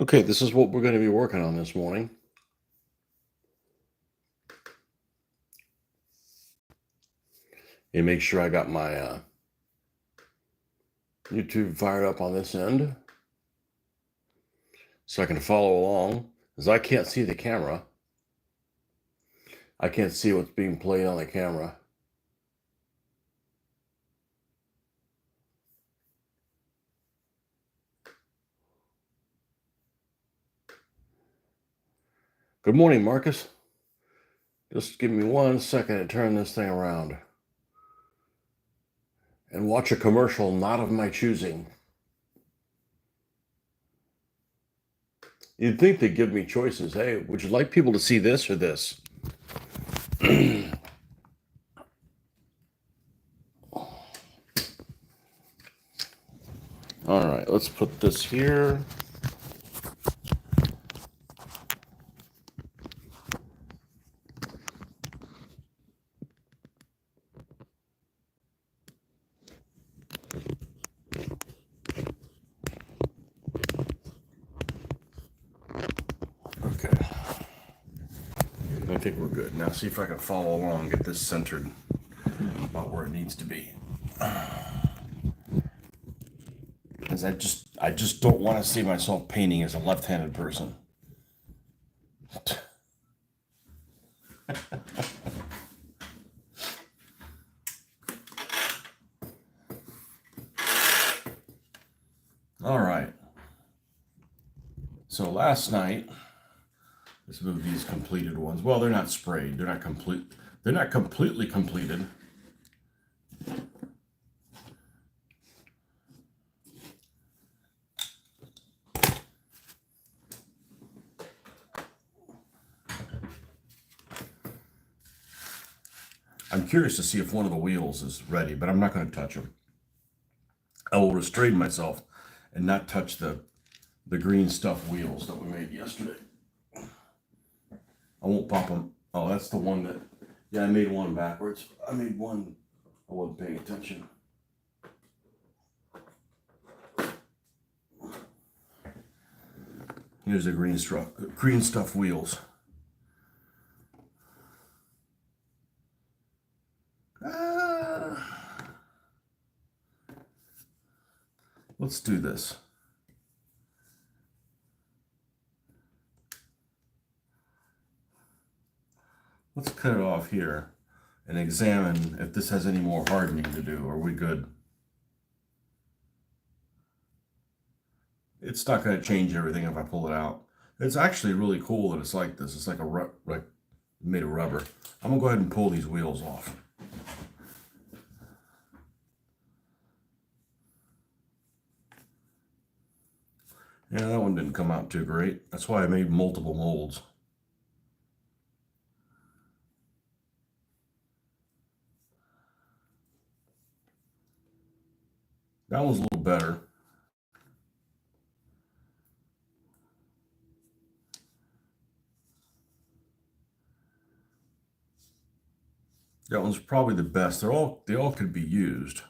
Okay, this is what we're going to be working on this morning. And make sure I got my YouTube fired up on this end so I can follow along, because I can't see the camera. I can't see what's being played on the camera. Good morning, Marcus. Just give me 1 second to turn this thing around and watch a commercial not of my choosing. You'd think they'd give me choices. Hey, would you like people to see this or this? All right, let's put this here. Okay. I think we're good. Now see if I can follow along, get this centered about where it needs to be. Because I just don't want to see myself painting as a left-handed person. All right. So last night, let's move these completed ones. Well, they're not sprayed. They're not complete. They're not completely completed. I'm curious to see if one of the wheels is ready, but I'm not going to touch them. I will restrain myself and not touch the green stuff wheels that we made yesterday. I won't pop them. Oh, that's the one that, yeah, I made one backwards. I made one, I wasn't paying attention. Here's the green stuff wheels. Let's do this. Let's cut it off here and examine if this has any more hardening to do. Are we good? It's not going to change everything if I pull it out. It's actually really cool that it's like this. It's like made of rubber. I'm going to go ahead and pull these wheels off. Yeah, that one didn't come out too great. That's why I made multiple molds. That one's a little better. That one's probably the best. They all could be used.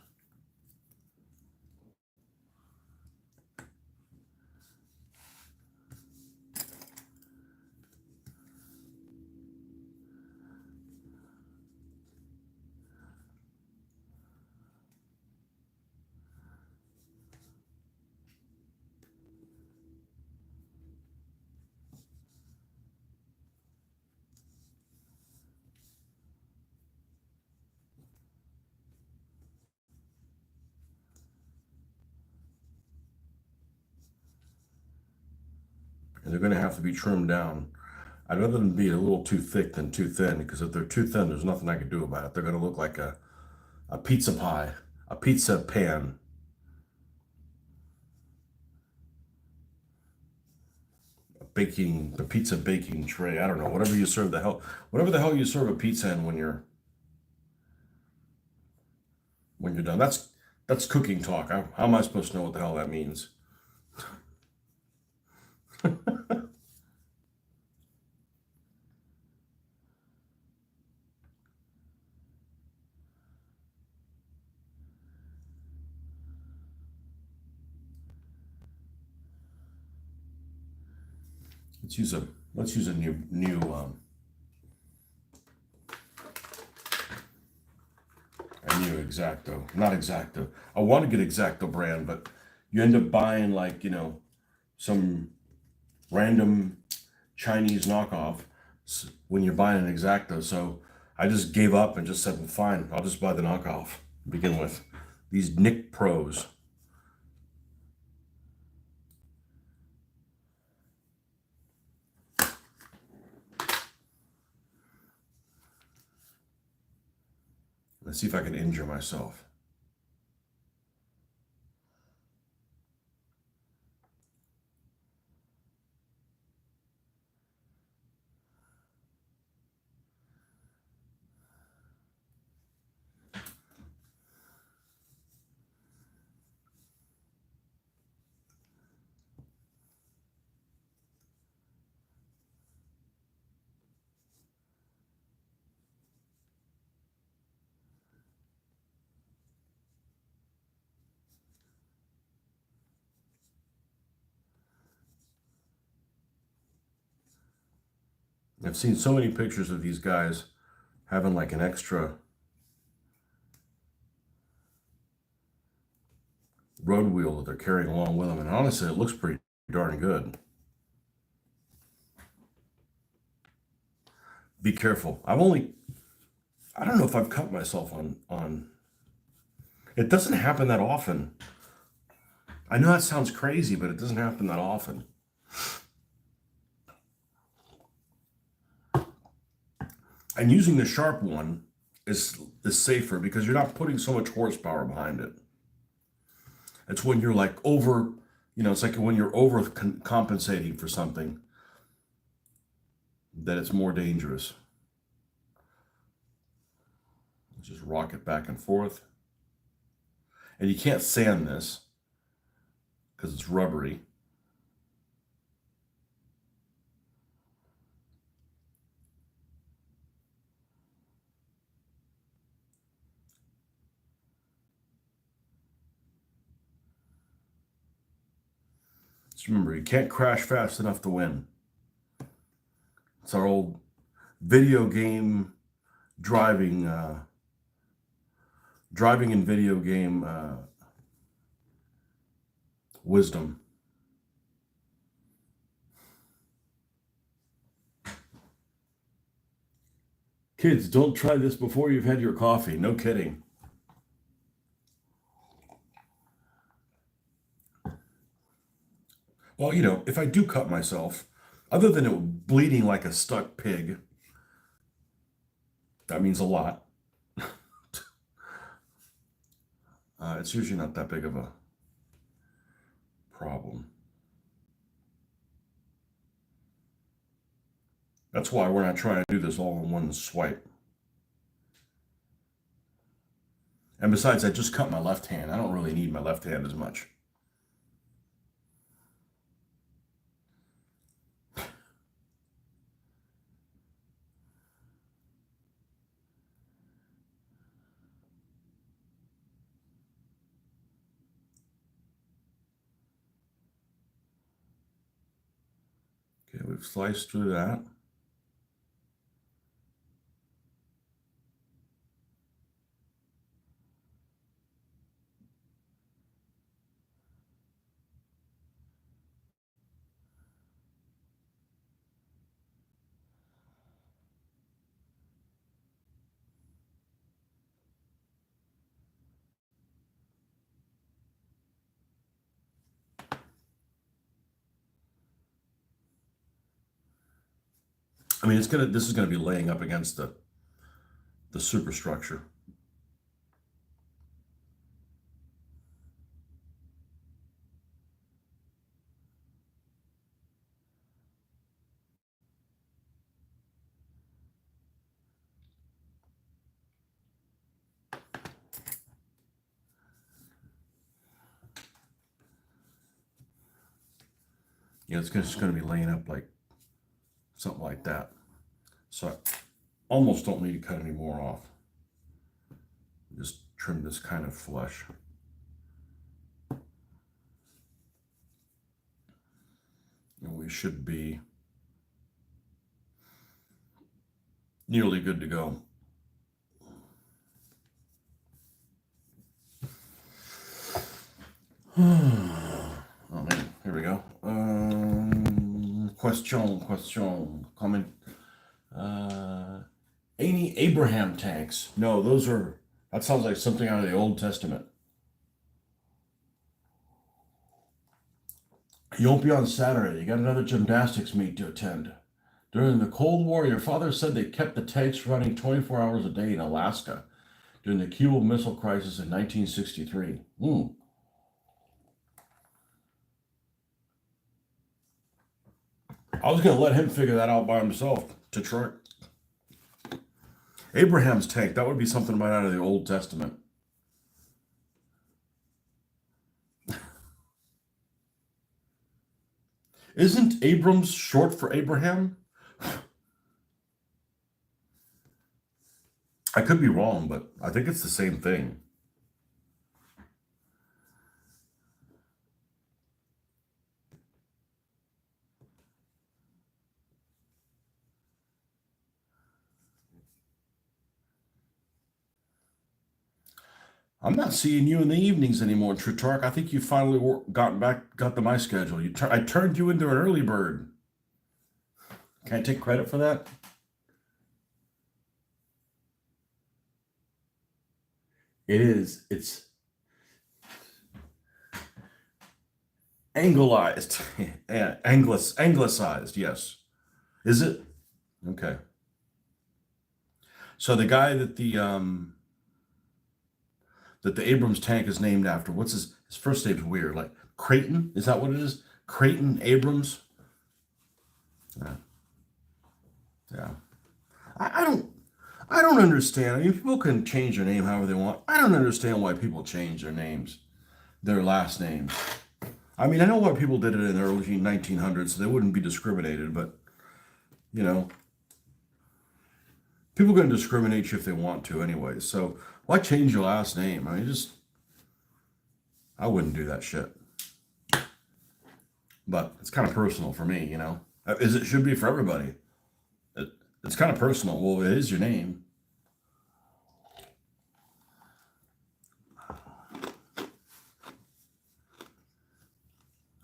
And they're going to have to be trimmed down. I'd rather them be a little too thick than too thin, because if they're too thin, there's nothing I can do about it. They're going to look like a pizza pie, a pizza pan. The pizza baking tray. I don't know, whatever the hell you serve a pizza in when you're done. That's cooking talk. How am I supposed to know what the hell that means? Let's use a new Exacto, not Exacto. I want to get Exacto brand, but you end up buying like, some random Chinese knockoff when you're buying an Exacto. So I just gave up and just said, well, fine, I'll just buy the knockoff to begin with. These Nick Pros. Let's see if I can injure myself. I've seen so many pictures of these guys having like an extra road wheel that they're carrying along with them, and honestly, it looks pretty darn good. Be careful. I don't know if I've cut myself on. It doesn't happen that often. I know that sounds crazy, but it doesn't happen that often. And using the sharp one is safer because you're not putting so much horsepower behind it. It's when you're like over, it's like when you're over compensating for something that it's more dangerous. Let's just rock it back and forth. And you can't sand this because it's rubbery. Just remember, you can't crash fast enough to win. It's our old video game driving and video game wisdom. Kids, don't try this before you've had your coffee. No kidding. Well, if I do cut myself, other than it bleeding like a stuck pig, that means a lot. It's usually not that big of a problem. That's why we're not trying to do this all in one swipe. And besides, I just cut my left hand. I don't really need my left hand as much. Okay, we've sliced through that. I mean, this is gonna be laying up against the superstructure. It's just gonna be laying up like something like that. So I almost don't need to cut any more off. Just trim this kind of flush. And we should be nearly good to go. Oh man, here we go. Question, comment. Any Abraham tanks? No, that sounds like something out of the Old Testament. You won't be on Saturday. You got another gymnastics meet to attend. During the Cold War, your father said they kept the tanks running 24 hours a day in Alaska during the Cuban Missile Crisis in 1963. I was going to let him figure that out by himself. Detroit. Abraham's tank, that would be something right out of the Old Testament. Isn't Abrams short for Abraham? I could be wrong, but I think it's the same thing. I'm not seeing you in the evenings anymore, Trutark. I think you finally got to my schedule. I turned you into an early bird. Can I take credit for that? It is. It's anglicized. Yeah, anglicized, yes. Is it? Okay. So the guy that the Abrams tank is named after, what's his first name's weird, like Creighton? Is that what it is? Creighton Abrams? Yeah. Yeah. I don't understand. I mean, people can change their name however they want. I don't understand why people change their names, their last names. I mean, I know why people did it in the early 1900s, so they wouldn't be discriminated, but, you know, people can discriminate you if they want to anyway. So why change your last name? I mean, I wouldn't do that shit. But it's kind of personal for me, you know? As it should be for everybody. It's kind of personal. Well, it is your name.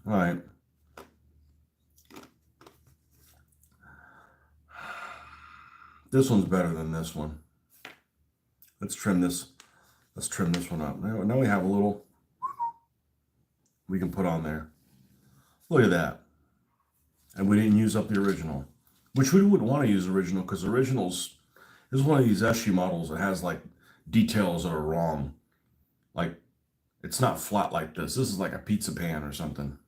All right. This one's better than this one. Let's trim this. Let's trim this one up. Now we have a little we can put on there. Look at that. And we didn't use up the original, which we wouldn't want to use original because originals is one of these SU models that has like details that are wrong. Like it's not flat like this. This is like a pizza pan or something.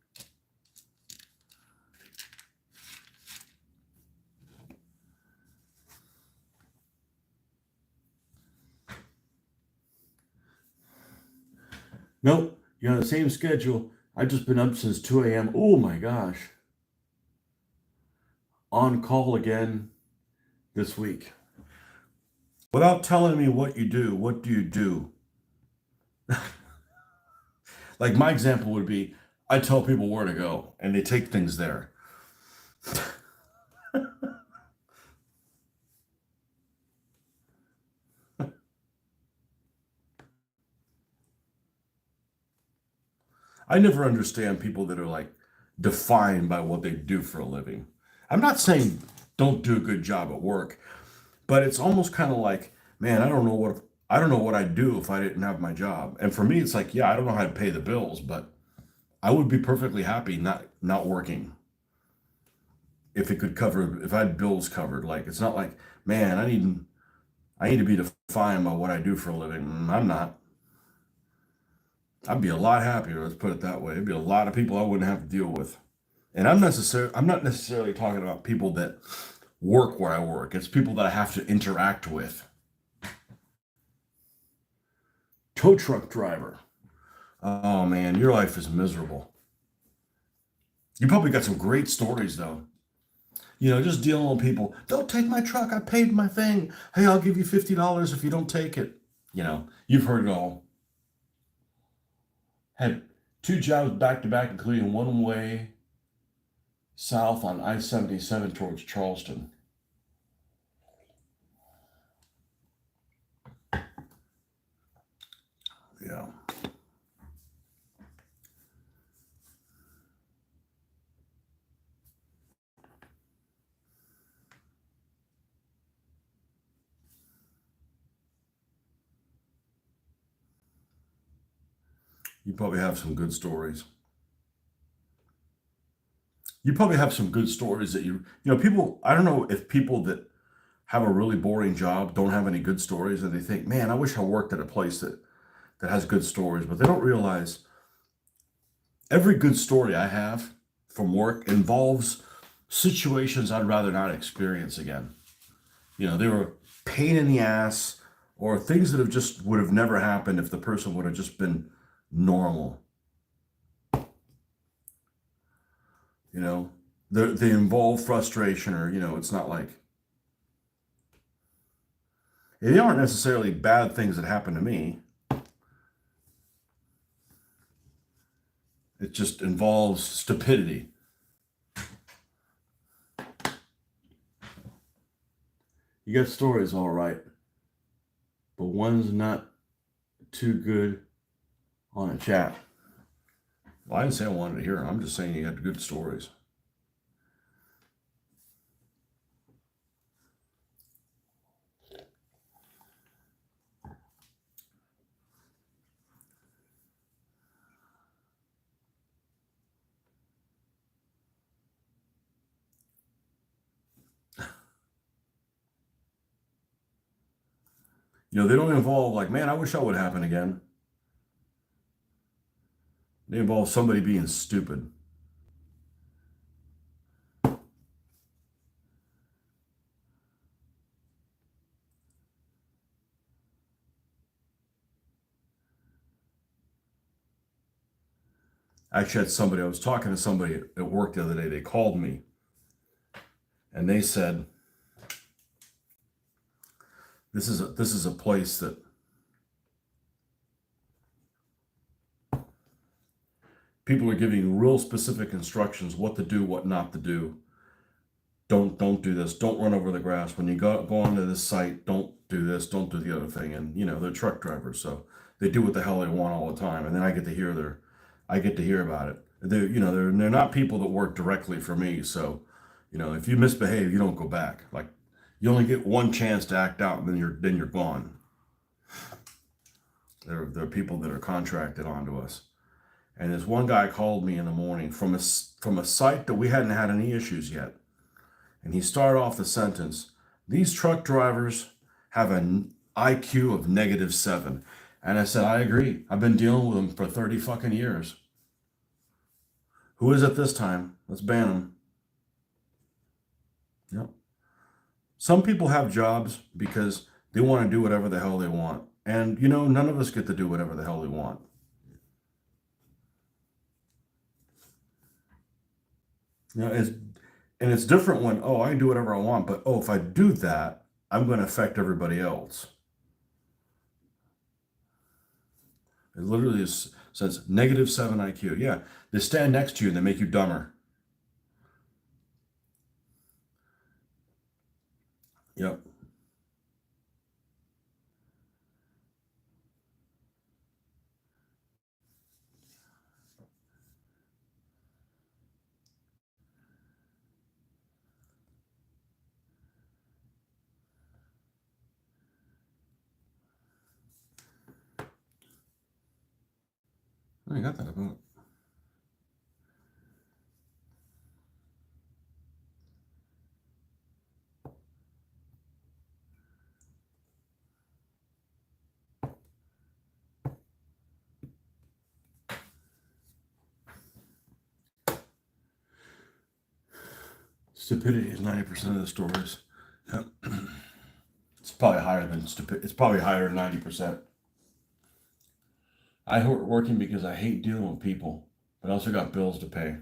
Nope, you're on the same schedule. I've just been up since 2 a.m. Oh my gosh. On call again this week. Without telling me what you do, what do you do? Like my example would be I tell people where to go and they take things there. I never understand people that are like defined by what they do for a living. I'm not saying don't do a good job at work, but it's almost kind of like, man, I don't know what I'd do if I didn't have my job. And for me, it's like, yeah, I don't know how to pay the bills, but I would be perfectly happy not working if it could cover if I had bills covered. Like it's not like, man, I need to be defined by what I do for a living. I'm not. I'd be a lot happier. Let's put it that way. There'd be a lot of people I wouldn't have to deal with. And I'm not necessarily talking about people that work where I work. It's people that I have to interact with. Tow truck driver. Oh man, your life is miserable. You probably got some great stories though. You know, just dealing with people. Don't take my truck. I paid my thing. Hey, I'll give you $50 if you don't take it. You know, you've heard it all. Had two jobs back to back, including one way south on I-77 towards Charleston. Yeah. You probably have some good stories. You probably have some good stories that people, I don't know if people that have a really boring job don't have any good stories and they think, man, I wish I worked at a place that has good stories, but they don't realize every good story I have from work involves situations I'd rather not experience again. They were pain in the ass or things that have just would have never happened if the person would have just been normal. You know, they involve frustration or, it's not like they aren't necessarily bad things that happen to me. It just involves stupidity. You got stories, all right, but one's not too good on a chat. Well, I didn't say I wanted to hear them. I'm just saying you got good stories. They don't involve like, man, I wish that would happen again. They involve somebody being stupid. Actually, I was talking to somebody at work the other day. They called me and they said, this is a place that people are giving real specific instructions what to do, what not to do. Don't do this. Don't run over the grass. When you go onto this site, don't do this. Don't do the other thing. And they're truck drivers, so they do what the hell they want all the time. And then I get to hear about it. They're not people that work directly for me. So, if you misbehave, you don't go back. Like you only get one chance to act out, and then you're gone. They're people that are contracted onto us. And this one guy called me in the morning from a site that we hadn't had any issues yet. And he started off the sentence, these truck drivers have an IQ of -7. And I said, I agree. I've been dealing with them for 30 fucking years. Who is it this time? Let's ban them. Yep. Some people have jobs because they want to do whatever the hell they want. And, none of us get to do whatever the hell we want. It's different when, I can do whatever I want, but if I do that, I'm going to affect everybody else. It literally says -7 IQ. Yeah, they stand next to you and they make you dumber. Yep. I got that about. Stupidity is 90% of the stories. Yep. It's probably higher than stupid. It's probably higher than 90%. I hate working because I hate dealing with people, but I also got bills to pay.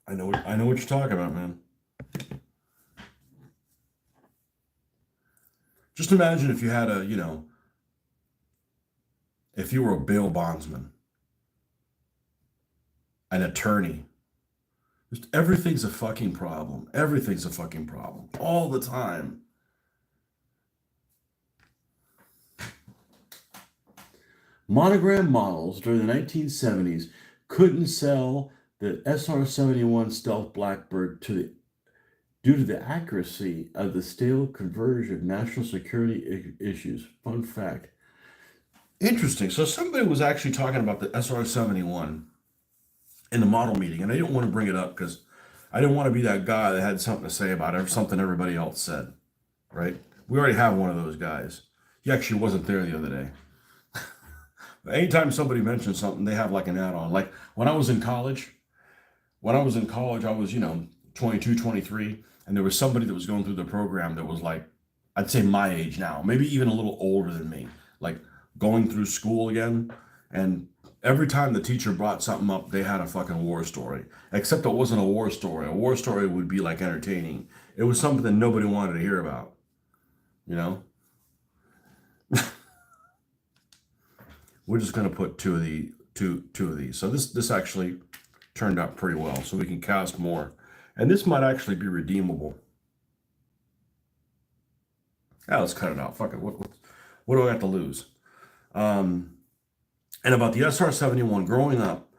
I know what you're talking about, man. Just imagine if you had if you were a bail bondsman, an attorney. Just everything's a fucking problem. Everything's a fucking problem all the time. Monogram models during the 1970s couldn't sell the SR-71 Stealth Blackbird due to the accuracy of the stale conversion of national security issues. Fun fact. Interesting. So somebody was actually talking about the SR-71 in the model meeting, and I didn't want to bring it up because I didn't want to be that guy that had something to say about it, something everybody else said, right? We already have one of those guys. He actually wasn't there the other day. Anytime somebody mentions something, they have like an add-on. Like when I was in college, I was, 22, 23, and there was somebody that was going through the program that was like, I'd say my age now, maybe even a little older than me, like going through school again. And every time the teacher brought something up, they had a fucking war story. Except it wasn't a war story. A war story would be like entertaining. It was something that nobody wanted to hear about, you know? We're just gonna put two of these. So this actually turned out pretty well. So we can cast more. And this might actually be redeemable. Yeah, let's cut it out. Fuck it. What do I have to lose? And about the SR-71, growing up,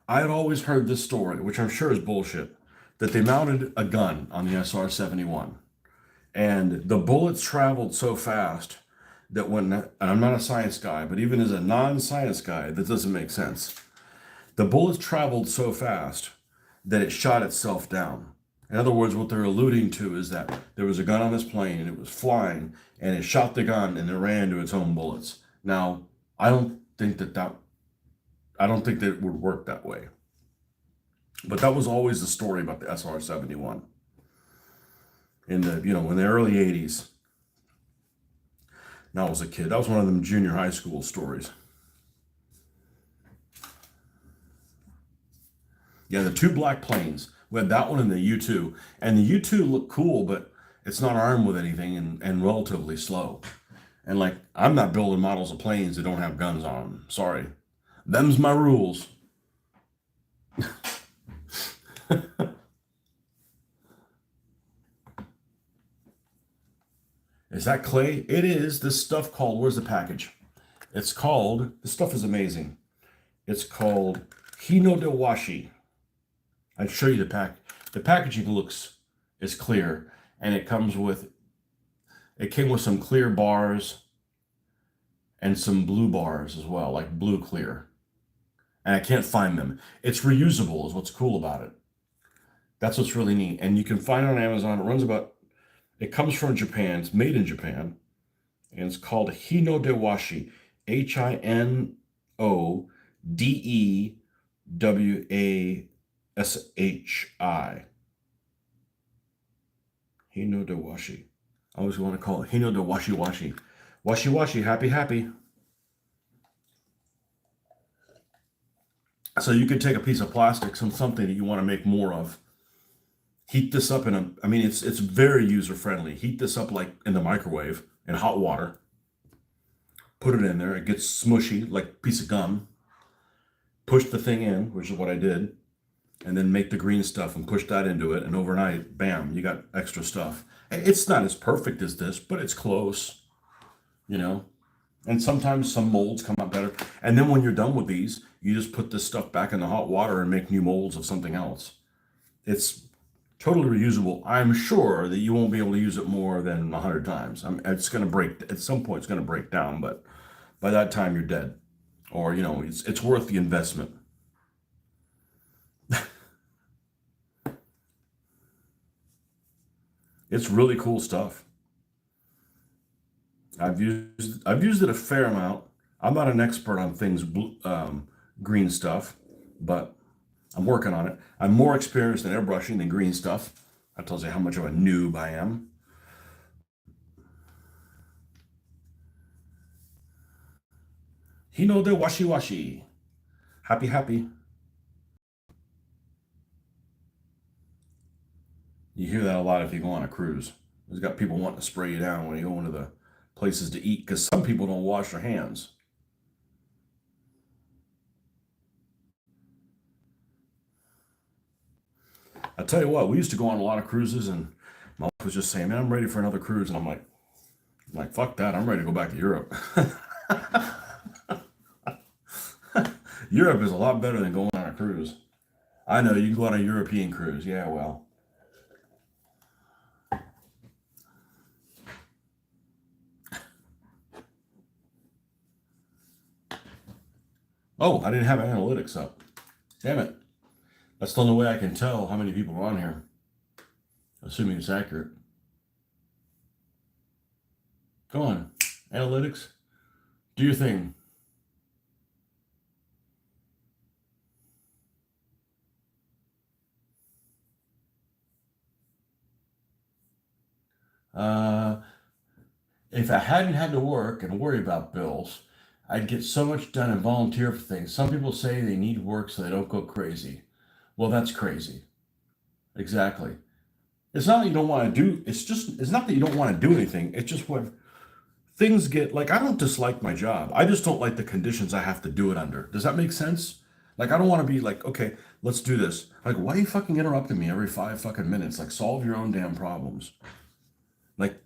I had always heard this story, which I'm sure is bullshit, that they mounted a gun on the SR-71. And the bullets traveled so fast that and I'm not a science guy, but even as a non-science guy, that doesn't make sense. The bullets traveled so fast that it shot itself down. In other words, what they're alluding to is that there was a gun on this plane and it was flying and it shot the gun and it ran into its own bullets. Now, I don't think that it would work that way. But that was always the story about the SR-71 in the early 80s. Now I was a kid. That was one of them junior high school stories. Yeah, the two black planes. We had that one and the U-2. And the U-2 looked cool, but it's not armed with anything and relatively slow. And like, I'm not building models of planes that don't have guns on them. Sorry. Them's my rules. Is that clay? It is. This stuff called, where's the package? This stuff is amazing. It's called Hino de Washi. I'll show you the pack. The packaging is clear, and it came with some clear bars and some blue bars as well, like blue clear. And I can't find them. It's reusable is what's cool about it. That's what's really neat. And you can find it on Amazon. It comes from Japan. It's made in Japan. And it's called Hino de Washi. Hinodewashi. Hino de Washi. I always want to call it Hino de Washi Washi. Washi Washi, happy, happy. So you could take a piece of plastic, something that you want to make more of, heat this up it's very user friendly. Heat this up like in the microwave in hot water. Put it in there. It gets smushy like a piece of gum. Push the thing in, which is what I did, and then make the green stuff and push that into it. And overnight, bam, you got extra stuff. It's not as perfect as this, but it's close, And sometimes some molds come out better. And then when you're done with these, you just put this stuff back in the hot water and make new molds of something else. It's totally reusable. I'm sure that you won't be able to use it more than 100 times. It's going to break, at some point it's going to break down, but by that time you're dead. Or, it's worth the investment. It's really cool stuff. I've used it a fair amount. I'm not an expert on things green stuff, but I'm working on it. I'm more experienced in airbrushing than green stuff. That tells you how much of a noob I am. Hino de Washi Washi. Happy, happy. You hear that a lot if you go on a cruise. There's got people wanting to spray you down when you go into the places to eat because some people don't wash their hands. I tell you what, we used to go on a lot of cruises, and my wife was just saying, "Man, I'm ready for another cruise," and I'm like, fuck that, I'm ready to go back to Europe. Europe is a lot better than going on a cruise. I know you can go on a European cruise. Yeah, well. Oh, I didn't have analytics up. Damn it. That's the only way I can tell how many people are on here, assuming it's accurate. Go on. Analytics. Do your thing. Uh, if I hadn't had to work and worry about bills, I'd get so much done and volunteer for things. Some people say they need work so they don't go crazy. Well, that's crazy. Exactly. It's not that you don't want to do, it's not that you don't want to do anything. It's just when things get, like, I don't dislike my job. I just don't like the conditions I have to do it under. Does that make sense? Like, I don't want to be like, okay, let's do this. Like, why are you fucking interrupting me every 5 fucking minutes? Like, solve your own damn problems. Like,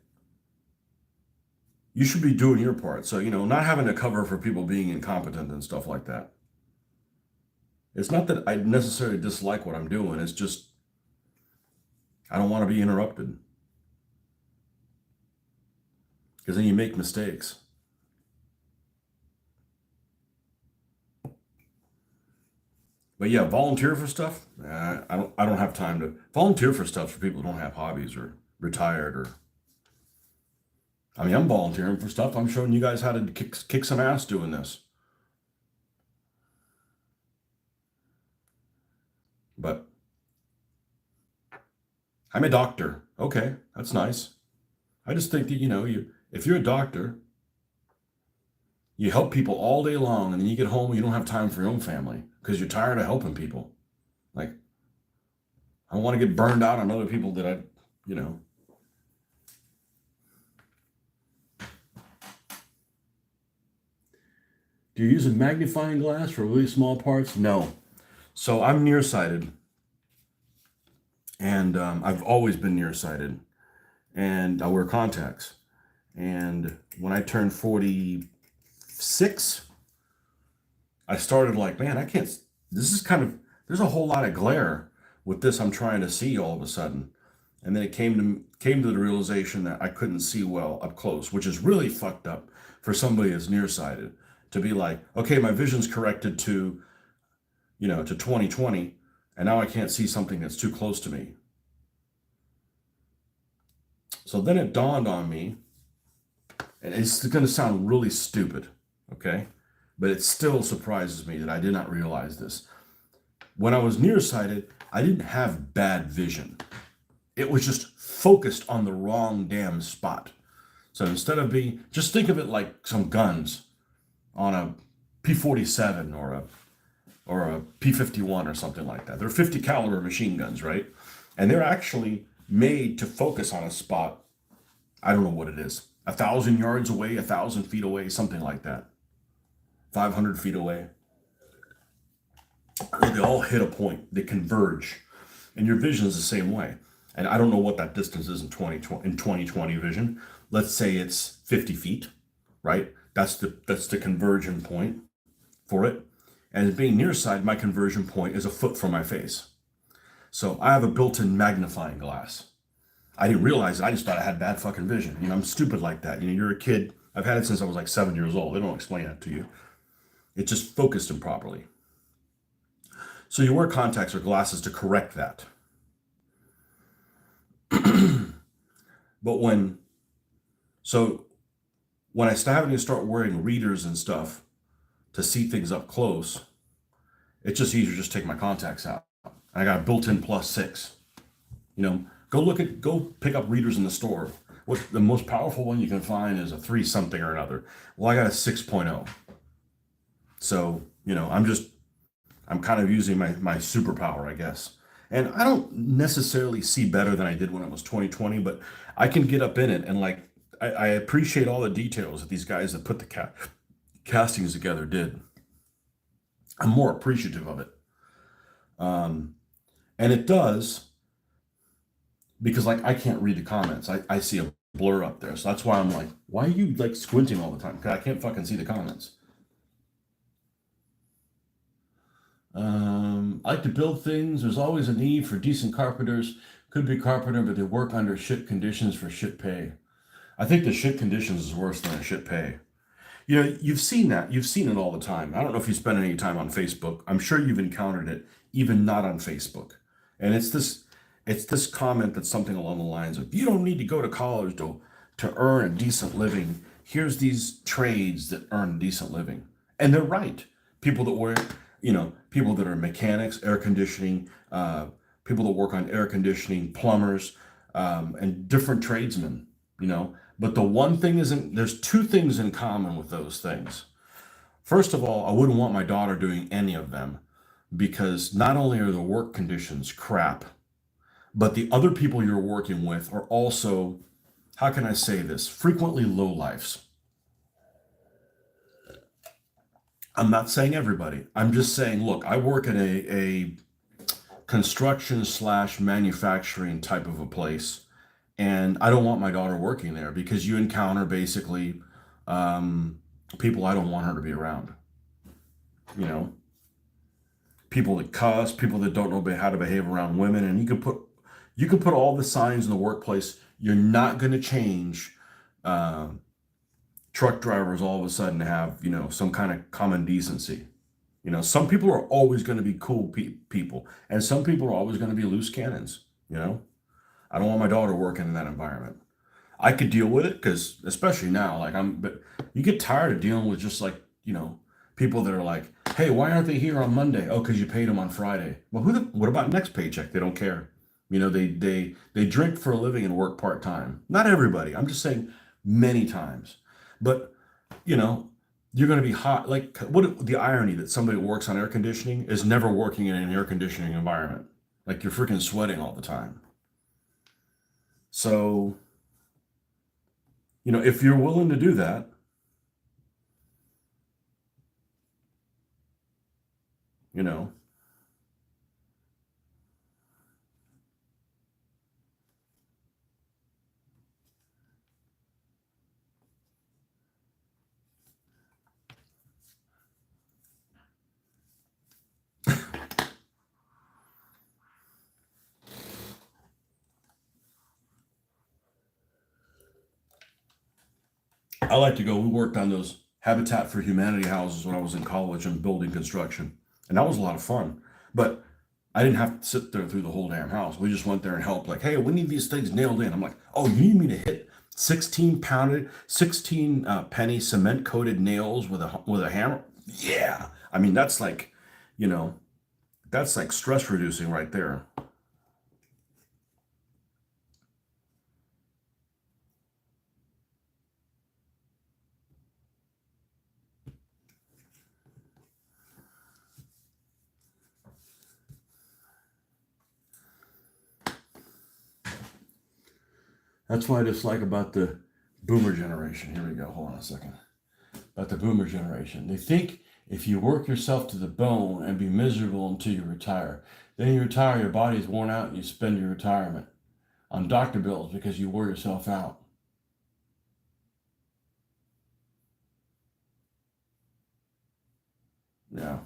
you should be doing your part. So, not having to cover for people being incompetent and stuff like that. It's not that I necessarily dislike what I'm doing. It's just, I don't want to be interrupted because then you make mistakes. But yeah, volunteer for stuff. I don't have time to volunteer for stuff for people who don't have hobbies or retired or. I mean, I'm volunteering for stuff. I'm showing you guys how to kick some ass doing this. But I'm a doctor. Okay, that's nice. I just think that if you're a doctor, you help people all day long, and then you get home and you don't have time for your own family because you're tired of helping people. Like, I don't want to get burned out on other people that you know. Do you use a magnifying glass for really small parts? No. So I'm nearsighted, and I've always been nearsighted, and I wear contacts. And when I turned 46, I started like, man, I can't. This is there's a whole lot of glare with this I'm trying to see all of a sudden. And then it came to the realization that I couldn't see well up close, which is really fucked up for somebody that's nearsighted to be like, okay, my vision's corrected to 20/20, and now I can't see something that's too close to me. So then it dawned on me, and it's going to sound really stupid, okay? But it still surprises me that I did not realize this. When I was nearsighted, I didn't have bad vision. It was just focused on the wrong damn spot. So instead of just think of it like some guns on a P-47 or a P-51 or something like that. They're 50 caliber machine guns, right? And they're actually made to focus on a spot. I don't know what it is. 1,000 yards away, 1,000 feet away, something like that. 500 feet away. They all hit a point. They converge. And your vision is the same way. And I don't know what that distance is in 20/20 vision. Let's say it's 50 feet, right? That's the conversion point for it. And being nearsighted, my conversion point is a foot from my face. So I have a built-in magnifying glass. I didn't realize it. I just thought I had bad fucking vision. I'm stupid like that. You're a kid. I've had it since I was like 7 years old. They don't explain that to you. It just focused improperly. So you wear contacts or glasses to correct that. But when I started having to start wearing readers and stuff to see things up close, it's just easier to just take my contacts out. I got a built-in +6. Go pick up readers in the store. What the most powerful one you can find is a 3 something or another. Well, I got a 6.0. So, I'm kind of using my superpower, I guess. And I don't necessarily see better than I did when I was 20/20, but I can get up in it and like I appreciate all the details that these guys that put the castings together did. I'm more appreciative of it. And it does because like I can't read the comments. I see a blur up there. So that's why I'm like, why are you like squinting all the time? Because I can't fucking see the comments. I like to build things. There's always a need for decent carpenters. Could be carpenter, but they work under shit conditions for shit pay. I think the shit conditions is worse than the shit pay. You know, you've seen that. You've seen it all the time. I don't know if you spend any time on Facebook. I'm sure you've encountered it, even not on Facebook. And it's this comment that's something along the lines of, you don't need to go to college to earn a decent living. Here's these trades that earn a decent living. And they're right. People that work, people that are mechanics, air conditioning, people that work on air conditioning, plumbers, and different tradesmen, you know. But the one thing isn't, there's two things in common with those things. First of all, I wouldn't want my daughter doing any of them because not only are the work conditions crap, but the other people you're working with are also, how can I say this, frequently lowlifes. I'm not saying everybody. I'm just saying, look, I work at a construction slash manufacturing type of a place, and I don't want my daughter working there because you encounter basically um, people I don't want her to be around. You know, people that cuss, people that don't know how to behave around women, and you can put all the signs in the workplace. You're not going to change uh, truck drivers all of a sudden to have some kind of common decency. Some people are always going to be cool people, and some people are always going to be loose cannons. I don't want my daughter working in that environment. I could deal with it because, especially now, like but you get tired of dealing with just like, people that are like, hey, why aren't they here on Monday? Oh, because you paid them on Friday. Well, what about next paycheck? They don't care. They drink for a living and work part time. Not everybody. I'm just saying many times. But, you know, you're going to be hot. Like, what the irony that somebody who works on air conditioning is never working in an air conditioning environment. Like, you're freaking sweating all the time. So, if you're willing to do that, you know, I like to go. We worked on those Habitat for Humanity houses when I was in college and building construction, and that was a lot of fun. But I didn't have to sit there through the whole damn house. We just went there and helped. Like, hey, we need these things nailed in. I'm like, oh, you need me to hit 16 penny cement coated nails with a hammer? Yeah. I mean, you know, that's like stress reducing right there. That's what I dislike about the boomer generation. Here we go. Hold on a second. About the boomer generation. They think if you work yourself to the bone and be miserable until you retire, then you retire, your body's worn out, and you spend your retirement on doctor bills because you wore yourself out. Yeah.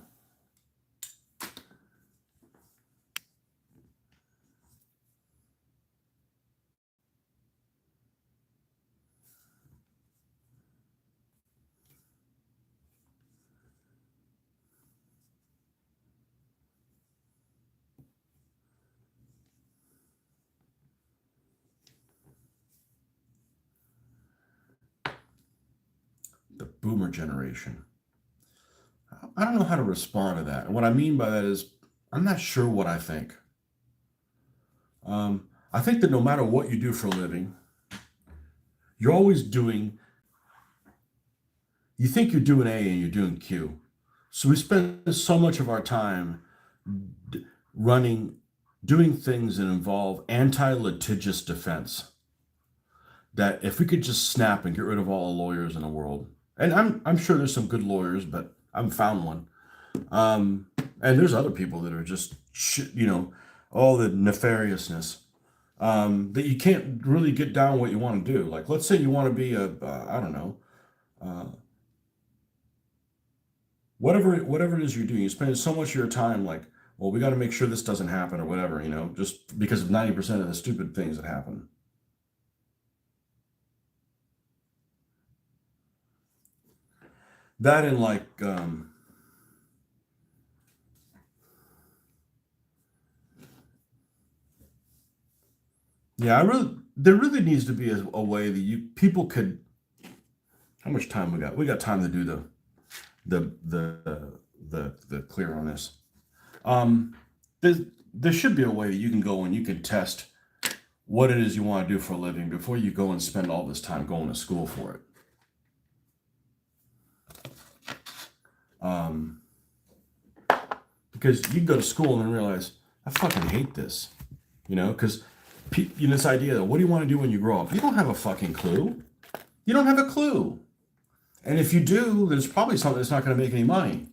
The boomer generation. I don't know how to respond to that. And what I mean by that is, I'm not sure what I think. I think that no matter what you do for a living, you're always doing, you think you're doing A and you're doing Q. So we spend so much of our time running, doing things that involve anti litigious defense that if we could just snap and get rid of all the lawyers in the world, and I'm sure there's some good lawyers, but I haven't found one. Um, and there's other people that are just all the nefariousness that you can't really get down what you want to do. Like, let's say you want to be I don't know, uh, whatever it is you're doing, you spend so much of your time like, well, we got to make sure this doesn't happen or whatever, just because of 90% of the stupid things that happen. That and like, yeah, there really needs to be a way that people could. How much time we got? We got time to do the the clear on this. Um, there, there should be a way that you can go and you can test what it is you want to do for a living before you go and spend all this time going to school for it. Um, because you can go to school and then realize, I fucking hate this, because this idea that what do you want to do when you grow up? You don't have a fucking clue. You don't have a clue. And if you do, then it's probably something that's not going to make any money.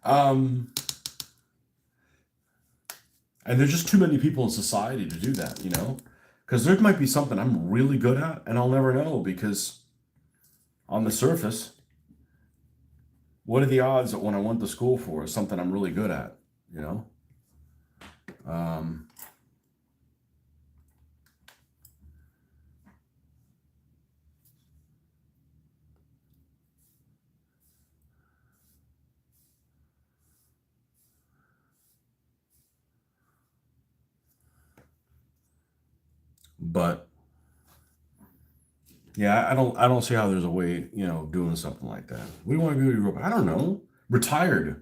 um, and there's just too many people in society to do that, because there might be something I'm really good at and I'll never know because on the surface, what are the odds that when I went to school for is something I'm really good at, you know? Um, but yeah, I don't see how there's a way, doing something like that. What do you want to do to Europe? I don't know. Retired.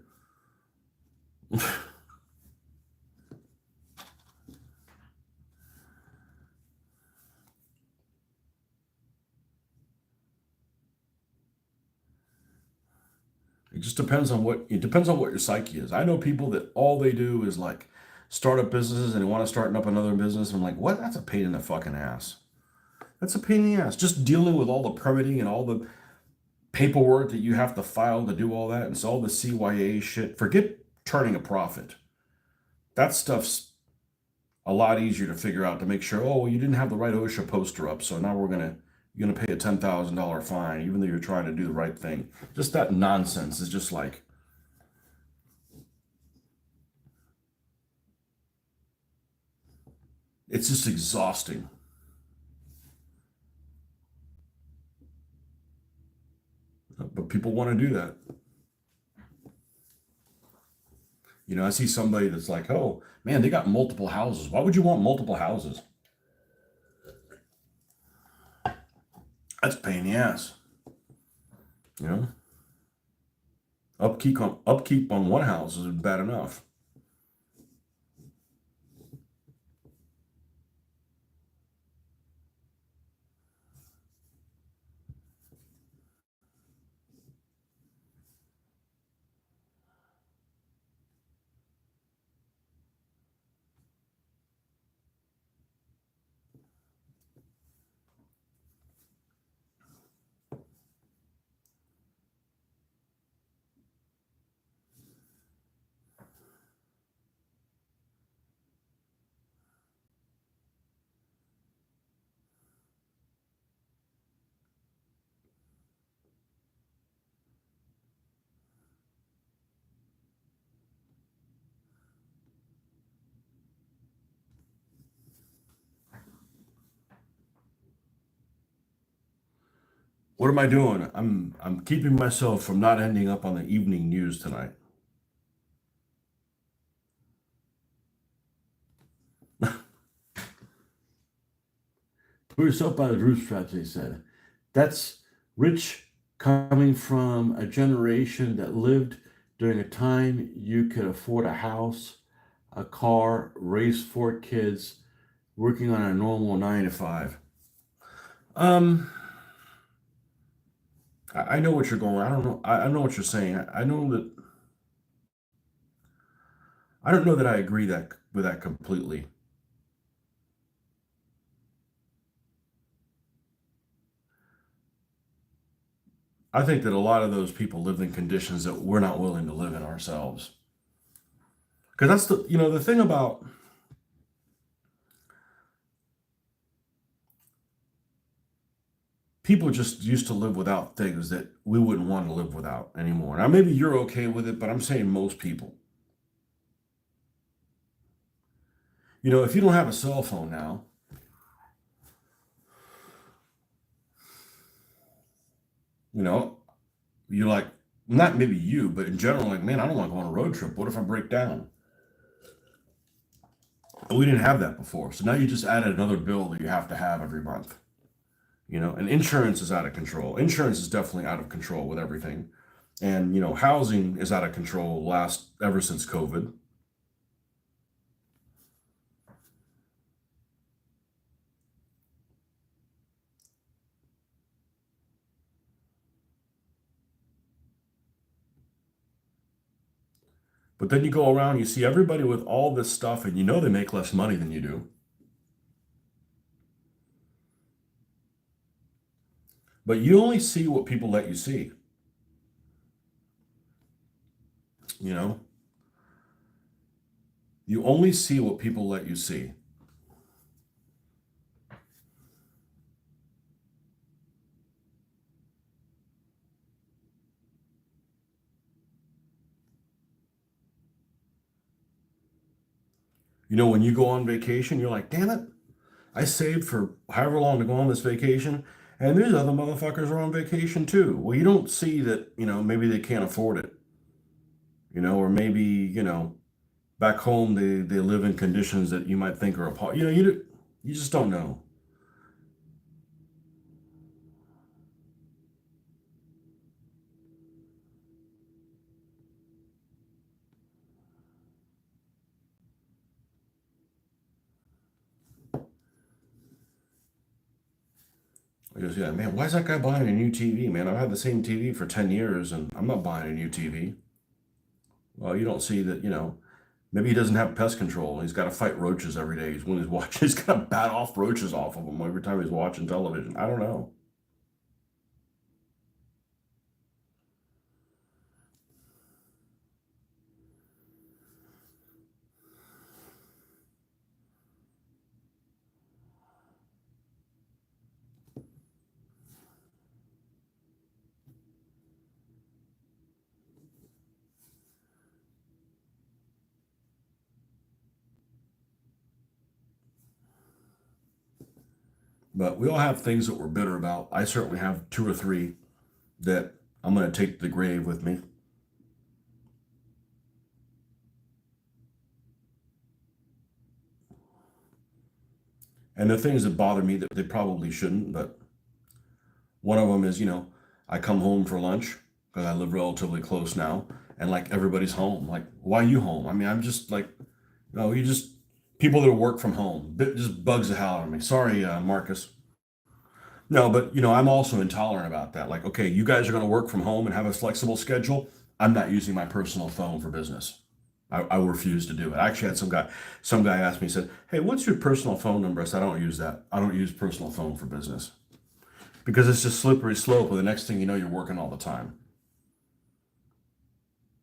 It depends on what your psyche is. I know people that all they do is like start up businesses and they want to start up another business. And I'm like, what? That's a pain in the fucking ass. That's a pain in the ass. Just dealing with all the permitting and all the paperwork that you have to file to do all that. And so all the CYA shit. Forget turning a profit. That stuff's a lot easier to figure out to make sure, oh, well, you didn't have the right OSHA poster up. So now you're gonna pay a $10,000 fine, even though you're trying to do the right thing. Just that nonsense is just like, it's just exhausting. But people want to do that. I see somebody that's like, oh man, they got multiple houses. Why would you want multiple houses? That's a pain in the ass. You know, upkeep on one house is bad enough. What am I doing? I'm keeping myself from not ending up on the evening news tonight. Pull yourself by the bootstraps, they said. That's rich coming from a generation that lived during a time you could afford a house, a car, raise 4 kids, working on a normal 9 to 5. Um, I know what you're going. I don't know. I know what you're saying. I know that. I don't know that I agree with that completely. I think that a lot of those people live in conditions that we're not willing to live in ourselves. Because that's the thing about people just used to live without things that we wouldn't want to live without anymore. Now, maybe you're okay with it, but I'm saying most people. You know, if you don't have a cell phone now, you know, you're like, not maybe you, but in general, like, man, I don't want to go on a road trip. What if I break down? We didn't have that before. So now you just added another bill that you have to have every month. You know, and insurance is out of control. Insurance is definitely out of control with everything. And, you know, housing is out of control last ever since COVID. But then you go around, you see everybody with all this stuff, and you know they make less money than you do. But you only see what people let you see. You know, you only see what people let you see. You know, when you go on vacation, you're like, damn it, I saved for however long to go on this vacation, and these other motherfuckers are on vacation too. Well, you don't see that, you know, maybe they can't afford it, you know, or maybe, you know, back home they live in conditions that you might think are appalling. You know, you just don't know. I just, yeah, man, why is that guy buying a new TV, man? I've had the same TV for 10 years and I'm not buying a new TV. Well, you don't see that, you know, maybe he doesn't have pest control. He's got to fight roaches every day. He's when he's watching, he's got to bat off roaches off of him every time he's watching television. I don't know. But we all have things that we're bitter about. I certainly have two or three that I'm going to take to the grave with me. And the things that bother me that they probably shouldn't, but one of them is, you know, I come home for lunch because I live relatively close now, and like everybody's home. Like, why are you home? I mean, I'm just like, no, you just people that work from home. It just bugs the hell out of me. Sorry, Marcus. No, but you know, I'm also intolerant about that. Like, okay, you guys are going to work from home and have a flexible schedule. I'm not using my personal phone for business. I refuse to do it. I actually had some guy asked me, he said, "Hey, what's your personal phone number?" I said, "I don't use that. I don't use personal phone for business because it's just slippery slope. And the next thing you know, you're working all the time."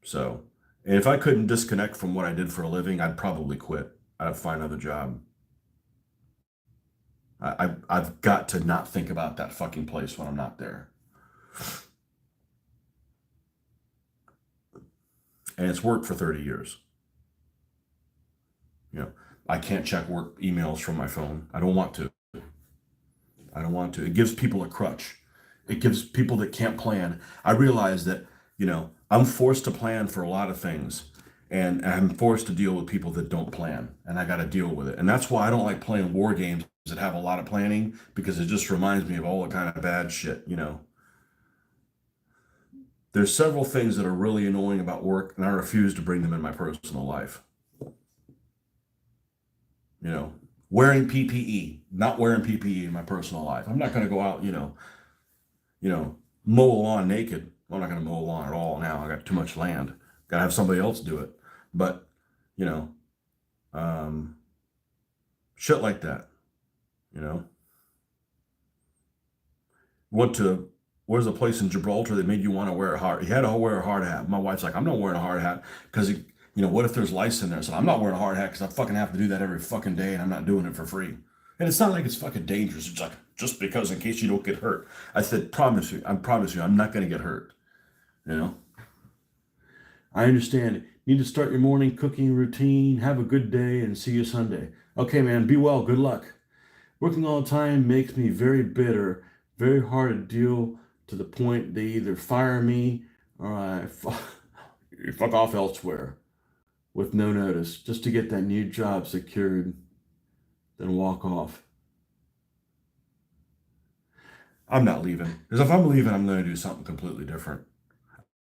So, and if I couldn't disconnect from what I did for a living, I'd probably quit. I'd find another job. I've got to not think about that fucking place when I'm not there. And it's worked for 30 years. You know, I can't check work emails from my phone. I don't want to. I don't want to. It gives people a crutch. It gives people that can't plan. I realize that, you know, I'm forced to plan for a lot of things. And I'm forced to deal with people that don't plan. And I got to deal with it. And that's why I don't like playing war games that have a lot of planning because it just reminds me of all the kind of bad shit, you know. There's several things that are really annoying about work, and I refuse to bring them in my personal life. You know, wearing PPE, not wearing PPE in my personal life. I'm not going to go out, you know, mow a lawn naked. I'm not going to mow a lawn at all now. I got too much land. Got to have somebody else do it. But, you know, um, shit like that. You know, went to where's a place in Gibraltar that made you want to wear a hard? You had to wear a hard hat. My wife's like, I'm not wearing a hard hat because you know what if there's lice in there? So I'm not wearing a hard hat because I fucking have to do that every fucking day and I'm not doing it for free. And it's not like it's fucking dangerous. It's like just because in case you don't get hurt. I said, promise you, I'm not going to get hurt. You know, I understand. Need to start your morning cooking routine. Have a good day and see you Sunday. Okay, man, be well. Good luck. Working all the time makes me very bitter, very hard to deal to the point they either fire me or fuck off elsewhere with no notice just to get that new job secured, then walk off. I'm not leaving because if I'm leaving, I'm going to do something completely different.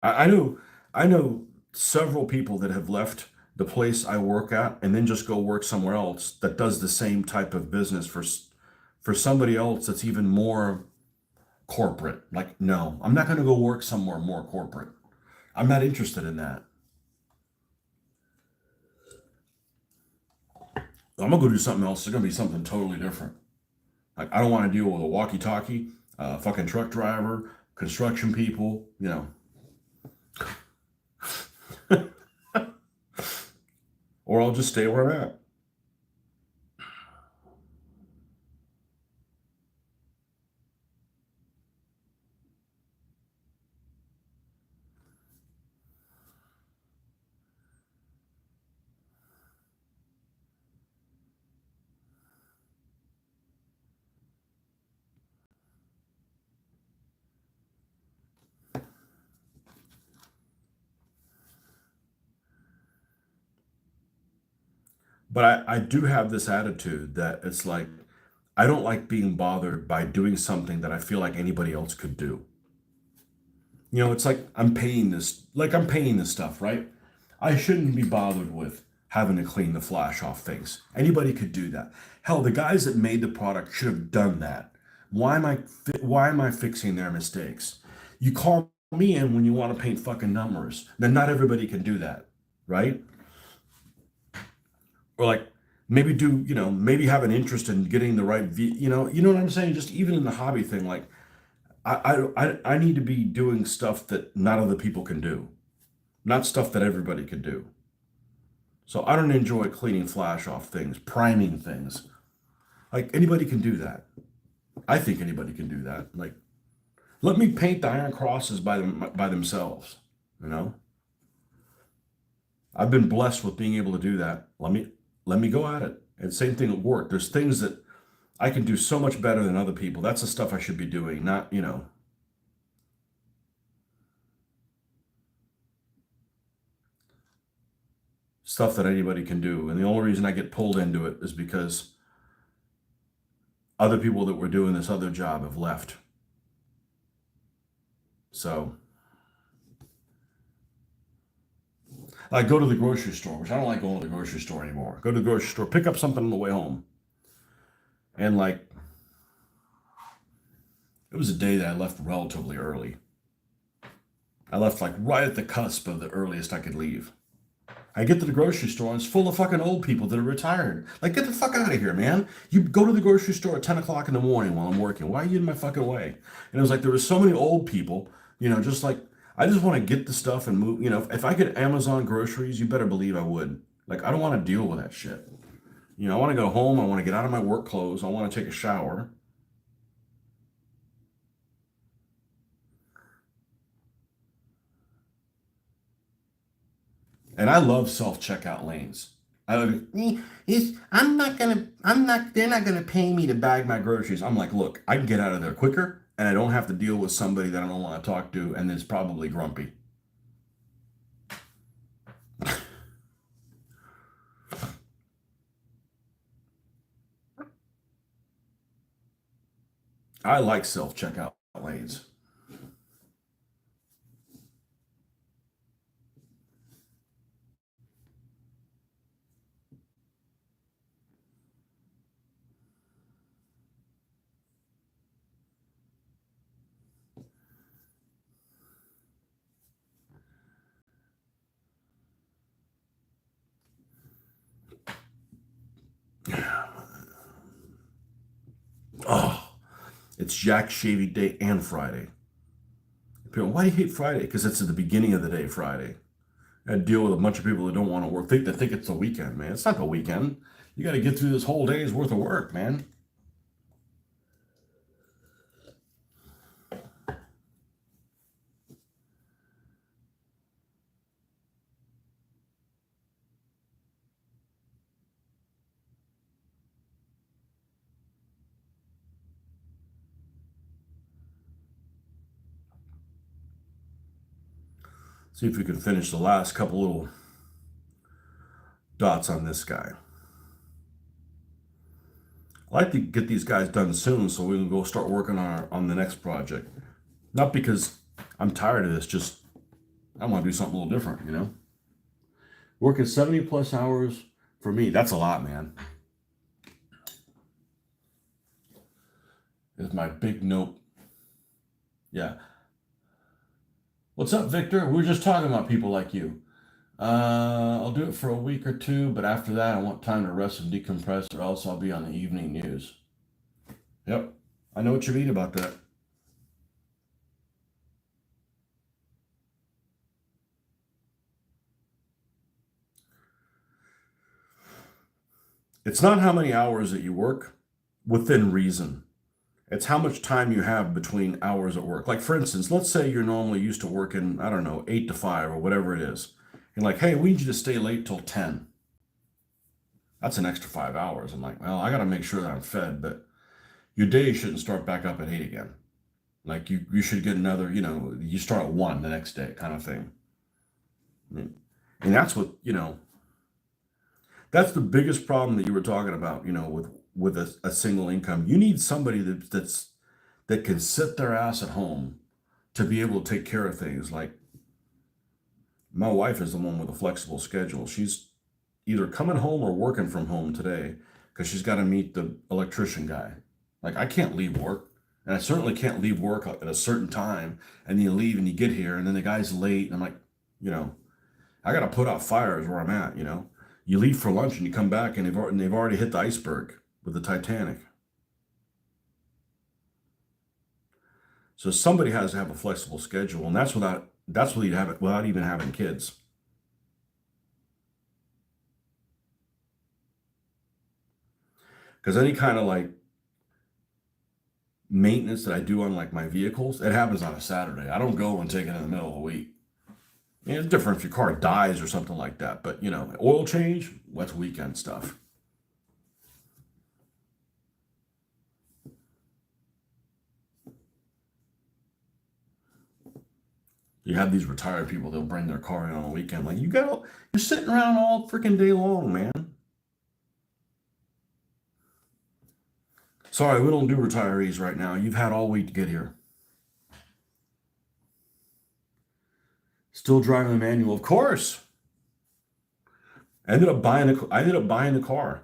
I know several people that have left the place I work at and then just go work somewhere else that does the same type of business for somebody else that's even more corporate. Like, no, I'm not going to go work somewhere more corporate. I'm not interested in that. I'm gonna go do something else. It's gonna be something totally different. Like, I don't want to deal with a walkie-talkie, fucking truck driver, construction people. Or I'll just stay where I'm at. But I do have this attitude that it's like I don't like being bothered by doing something that I feel like anybody else could do. It's like I'm paying this stuff, right? I shouldn't be bothered with having to clean the flash off things. Anybody could do that. Hell, the guys that made the product should have done that. Why am I fixing their mistakes? You call me in when you want to paint fucking numbers. Then not everybody can do that, right? Or like maybe have an interest in getting the right you know what I'm saying? Just even in the hobby thing, like I need to be doing stuff that not other people can do, not stuff that everybody could do. So I don't enjoy cleaning flash off things, priming things. Like, anybody can do that. I think anybody can do that. Like, let me paint the iron crosses by themselves. You know, I've been blessed with being able to do that. Let me go at it. And same thing at work. There's things that I can do so much better than other people. That's the stuff I should be doing, not stuff that anybody can do. And the only reason I get pulled into it is because other people that were doing this other job have left. So I go to the grocery store, which I don't like going to the grocery store anymore. Go to the grocery store, pick up something on the way home. And like, it was a day that I left relatively early. I left like right at the cusp of the earliest I could leave. I get to the grocery store and it's full of fucking old people that are retired. Like, get the fuck out of here, man. You go to the grocery store at 10 o'clock in the morning while I'm working. Why are you in my fucking way? And it was like there was so many old people, just like, I just want to get the stuff and move. If I could Amazon groceries, you better believe I would. Like, I don't want to deal with that shit. I want to go home. I want to get out of my work clothes. I want to take a shower. And I love self-checkout lanes. I would, they're not gonna pay me to bag my groceries. I'm like, look, I can get out of there quicker and I don't have to deal with somebody that I don't want to talk to and is probably grumpy. I like self-checkout lanes. Oh, it's Jack Shavy Day and Friday. People, why do you hate Friday? Because it's at the beginning of the day, Friday. I deal with a bunch of people that don't want to work. They think it's the weekend, man. It's not the weekend. You got to get through this whole day's worth of work, man. See if we can finish the last couple little dots on this guy. I like to get these guys done soon so we can go start working on the next project. Not because I'm tired of this, just I want to do something a little different, you know? Working 70 plus hours for me, that's a lot, man. It's my big note. Yeah. What's up, Victor? We were just talking about people like you. I'll do it for a week or two, but after that, I want time to rest and decompress, or else I'll be on the evening news. Yep. I know what you mean about that. It's not how many hours that you work within reason. It's how much time you have between hours at work. Like, for instance, let's say you're normally used to working, I don't know, 8 to 5 or whatever it is. And like, hey, we need you to stay late till 10. That's an extra 5 hours. I'm like, well, I got to make sure that I'm fed, but your day shouldn't start back up at 8 again. Like, you should get another, you start at 1 the next day kind of thing. I mean, and that's what, that's the biggest problem that you were talking about, with a single income. You need somebody that can sit their ass at home to be able to take care of things. Like my wife is the one with a flexible schedule. She's either coming home or working from home today because she's got to meet the electrician guy. Like I can't leave work, and I certainly can't leave work at a certain time and then you leave and you get here and then the guy's late and I'm like, I got to put out fires where I'm at. You leave for lunch and you come back and they've already hit the iceberg with the Titanic. So somebody has to have a flexible schedule, and that's what you have it without even having kids. Because any kind of like maintenance that I do on like my vehicles, it happens on a Saturday. I don't go and take it in the middle of the week. It's different if your car dies or something like that, but oil change, that's weekend stuff. You have these retired people, they'll bring their car in on the weekend. Like you're sitting around all freaking day long, man. Sorry, we don't do retirees right now. You've had all week to get here. Still driving the manual, of course. I ended up buying a car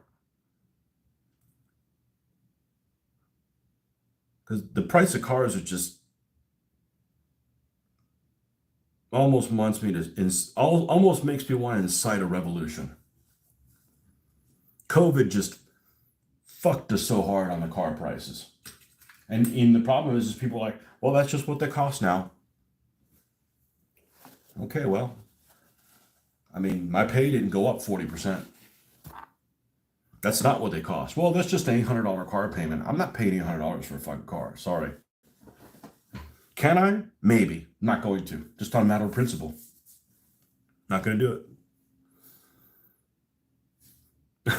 because the price of cars are just almost almost makes me want to incite a revolution. COVID just fucked us so hard on the car prices, and the problem is people are like, well, that's just what they cost now. Okay, well, I mean, my pay didn't go up 40%. That's not what they cost. Well, that's just an $800 car payment. I'm not paying $800 for a fucking car. Sorry. Can I? Maybe. I'm not going to. Just on a matter of principle. Not going to do it.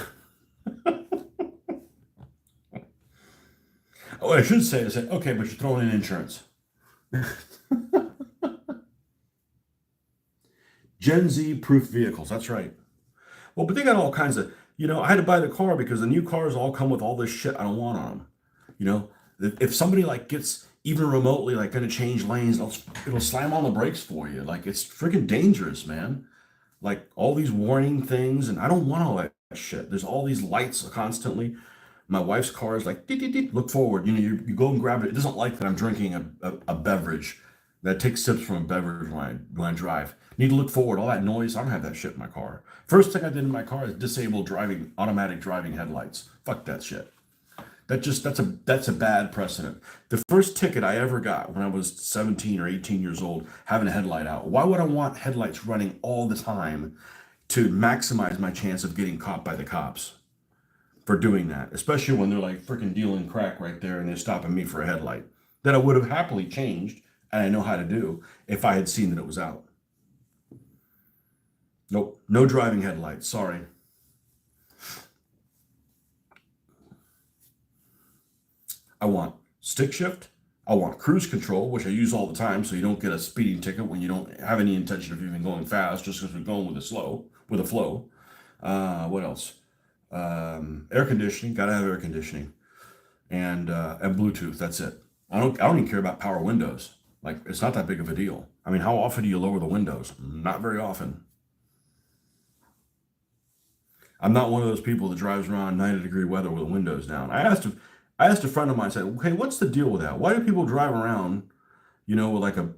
Oh, I should say, okay, but you're throwing in insurance. Gen Z proof vehicles. That's right. Well, but they got all kinds of, I had to buy the car because the new cars all come with all this shit I don't want on them. If somebody like gets even remotely like going to change lanes, it'll slam on the brakes for you. Like it's freaking dangerous, man. Like all these warning things, and I don't want all that shit. There's all these lights constantly. My wife's car is like, look forward. You go and grab it. It doesn't like that I'm drinking a beverage. That takes sips from a beverage when I drive. Need to look forward. All that noise. I don't have that shit in my car. First thing I did in my car is disable automatic driving headlights. Fuck that shit. That's a bad precedent. The first ticket I ever got when I was 17 or 18 years old, having a headlight out. Why would I want headlights running all the time to maximize my chance of getting caught by the cops for doing that? Especially when they're like freaking dealing crack right there and they're stopping me for a headlight that I would have happily changed and I know how to do if I had seen that it was out. Nope, no driving headlights. Sorry. I want stick shift. I want cruise control, which I use all the time, so you don't get a speeding ticket when you don't have any intention of even going fast, just because we're going with a flow. What else? Air conditioning, gotta have air conditioning, and Bluetooth. That's it. I don't even care about power windows. Like, it's not that big of a deal. I mean, how often do you lower the windows? Not very often. I'm not one of those people that drives around 90-degree weather with the windows down. I asked a friend of mine. I said, "Okay, what's the deal with that? Why do people drive around, with like a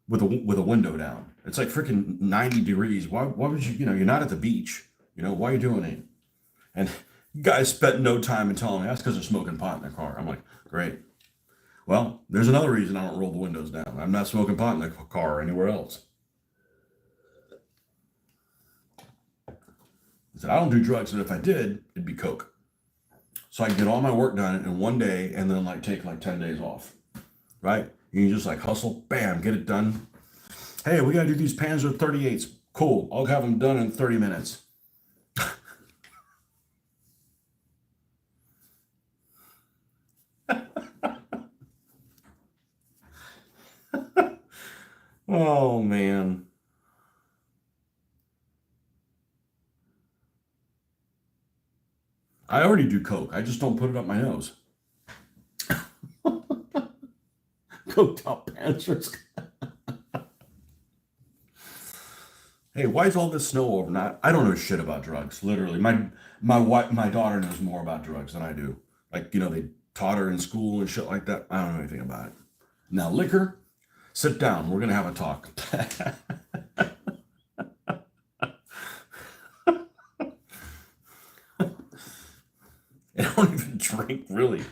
window down? It's like freaking 90 degrees. Why would you? You're not at the beach. Why are you doing it?" And guys spent no time in telling me that's because they're smoking pot in their car. I'm like, great. Well, there's another reason I don't roll the windows down. I'm not smoking pot in the car or anywhere else. I said, I don't do drugs, and if I did, it'd be coke. So I can get all my work done in one day and then like take like 10 days off. Right? You can just like hustle, bam, get it done. Hey, we gotta do these Panzer 38s. Cool. I'll have them done in 30 minutes. Oh man. I already do coke. I just don't put it up my nose. Coked up Panzers. Hey, why is all this snow overnight? I don't know shit about drugs. Literally, my daughter knows more about drugs than I do. Like, they taught her in school and shit like that. I don't know anything about it. Now, liquor, sit down. We're gonna have a talk. I don't even drink really.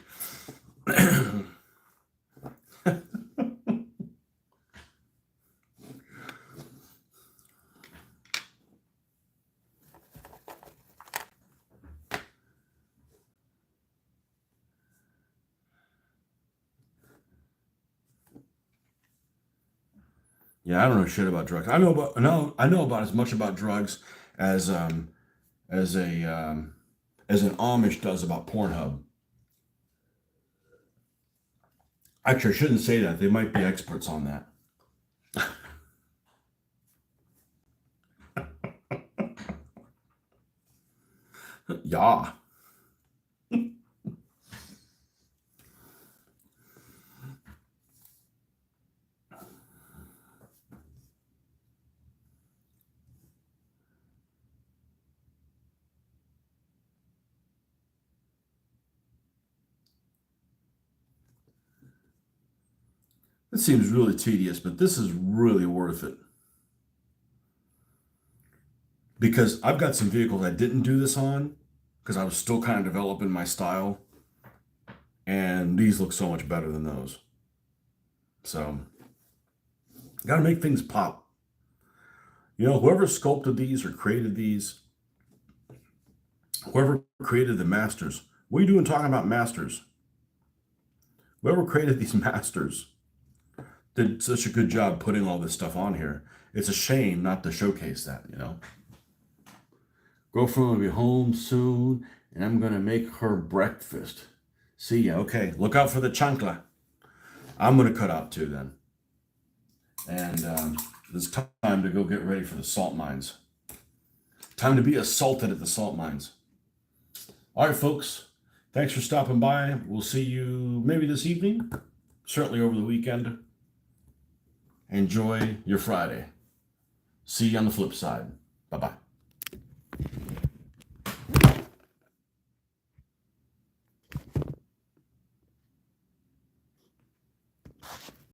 Yeah, I don't know shit about drugs. I know about as much about drugs as as a as an Amish does about Pornhub. Actually, I shouldn't say that. They might be experts on that. Yeah. It seems really tedious, but this is really worth it because I've got some vehicles I didn't do this on because I was still kind of developing my style, and these look so much better than those. So, got to make things pop. Whoever sculpted these or created these, whoever created the masters, what are you doing talking about masters? Whoever created these masters did such a good job putting all this stuff on here. It's a shame not to showcase that. Girlfriend will be home soon, and I'm gonna make her breakfast. See ya. Okay, look out for the chancla. I'm gonna cut out too then, and it's time to go get ready for the salt mines. Time to be assaulted at the salt mines. All right, folks. Thanks for stopping by. We'll see you maybe this evening, certainly over the weekend. Enjoy your Friday. See you on the flip side.